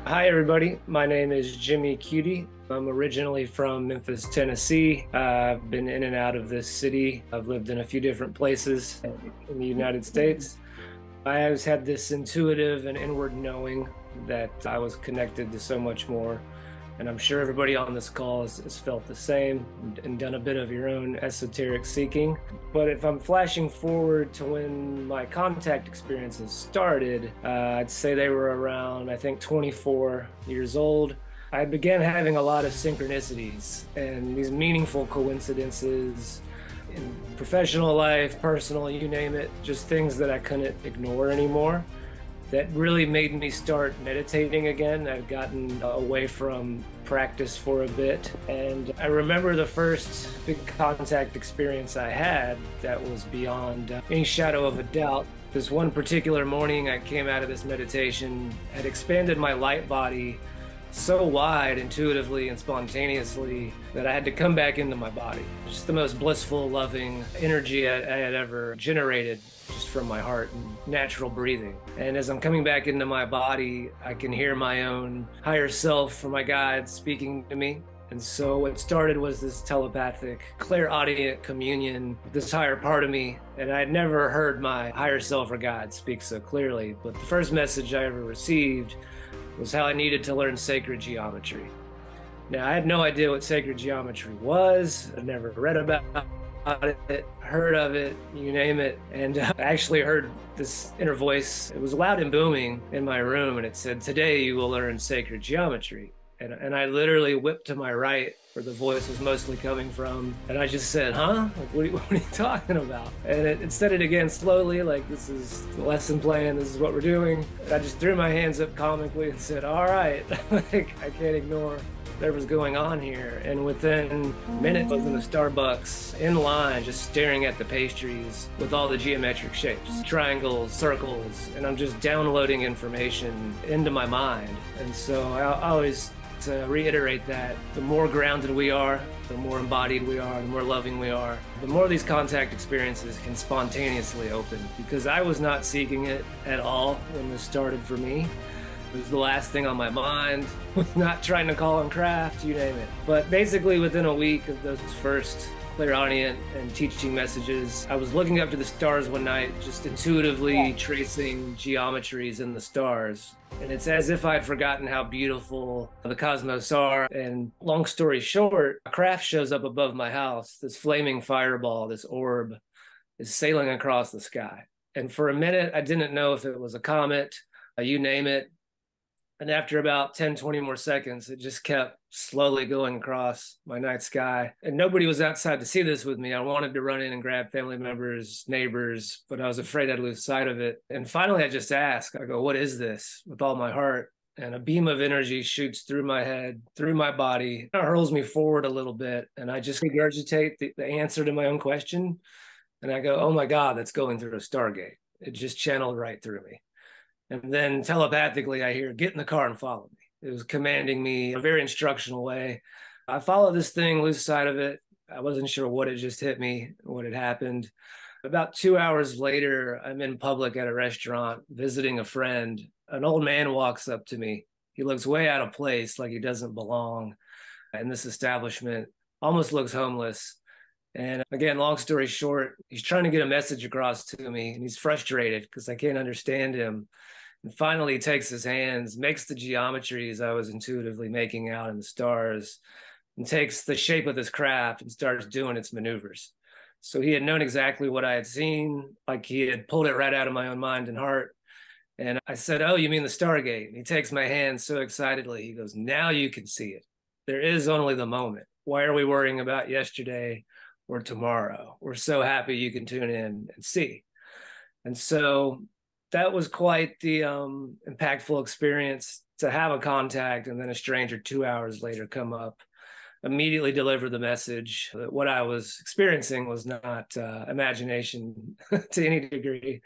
Hi, everybody. My name is Jimmy Cutie. I'm originally from Memphis, Tennessee. I've been in and out of this city. I've lived in a few different places in the United States. I always had this intuitive and inward knowing that I was connected to so much more. And I'm sure everybody on this call has felt the same and done a bit of your own esoteric seeking. But if I'm flashing forward to when my contact experiences started, I'd say they were around, I think, 24 years old. I began having a lot of synchronicities and these meaningful coincidences in professional life, personal, you name it, just things that I couldn't ignore anymore. That really made me start meditating again. I'd gotten away from practice for a bit. And I remember the first big contact experience I had that was beyond any shadow of a doubt. This one particular morning, I came out of this meditation, had expanded my light body so wide, intuitively and spontaneously, that I had to come back into my body. Just the most blissful, loving energy I had ever generated just from my heart and natural breathing. And as I'm coming back into my body, I can hear my own higher self from my guide speaking to me. And so what started was this telepathic, clairaudient communion, this higher part of me. And I had never heard my higher self or guide speak so clearly. But the first message I ever received was how I needed to learn sacred geometry. Now, I had no idea what sacred geometry was. I'd never read about it, heard of it, you name it. And I actually heard this inner voice. It was loud and booming in my room, and it said, "Today you will learn sacred geometry." And I literally whipped to my right where the voice was mostly coming from. And I just said, huh? Like, what are you talking about? And it said it again slowly, like, this is the lesson plan, this is what we're doing. And I just threw my hands up comically and said, all right, like, I can't ignore whatever's going on here. And within minutes, I was in the Starbucks in line, just staring at the pastries with all the geometric shapes, triangles, circles, and I'm just downloading information into my mind. And so I always to reiterate that the more grounded we are, the more embodied we are, the more loving we are, the more these contact experiences can spontaneously open. Because I was not seeking it at all when this started for me. It was the last thing on my mind. Was not trying to call on craft, you name it. But basically within a week of those first clairaudient and teaching messages, I was looking up to the stars one night, just intuitively tracing geometries in the stars. And it's as if I'd forgotten how beautiful the cosmos are. And long story short, a craft shows up above my house. This flaming fireball, this orb, is sailing across the sky. And for a minute, I didn't know if it was a comet, you name it. And after about 10, 20 more seconds, it just kept slowly going across my night sky. And nobody was outside to see this with me. I wanted to run in and grab family members, neighbors, but I was afraid I'd lose sight of it. And finally, I just asked, I go, what is this? With all my heart. And a beam of energy shoots through my head, through my body, it hurls me forward a little bit. And I just regurgitate the answer to my own question. And I go, oh my God, that's going through a Stargate. It just channeled right through me. And then telepathically, I hear, get in the car and follow me. It was commanding me in a very instructional way. I followed this thing, lose sight of it. I wasn't sure what had just hit me, what had happened. About 2 hours later, I'm in public at a restaurant visiting a friend. An old man walks up to me. He looks way out of place, like he doesn't belong in this establishment, almost looks homeless. And again, long story short, he's trying to get a message across to me, and he's frustrated because I can't understand him. And finally, he takes his hands, makes the geometries I was intuitively making out in the stars, and takes the shape of this craft and starts doing its maneuvers. So he had known exactly what I had seen, like he had pulled it right out of my own mind and heart. And I said, oh, you mean the Stargate? And he takes my hand so excitedly. He goes, now you can see it. There is only the moment. Why are we worrying about yesterday or tomorrow? We're so happy you can tune in and see. And so that was quite the impactful experience to have a contact and then a stranger 2 hours later come up, immediately deliver the message that what I was experiencing was not imagination to any degree.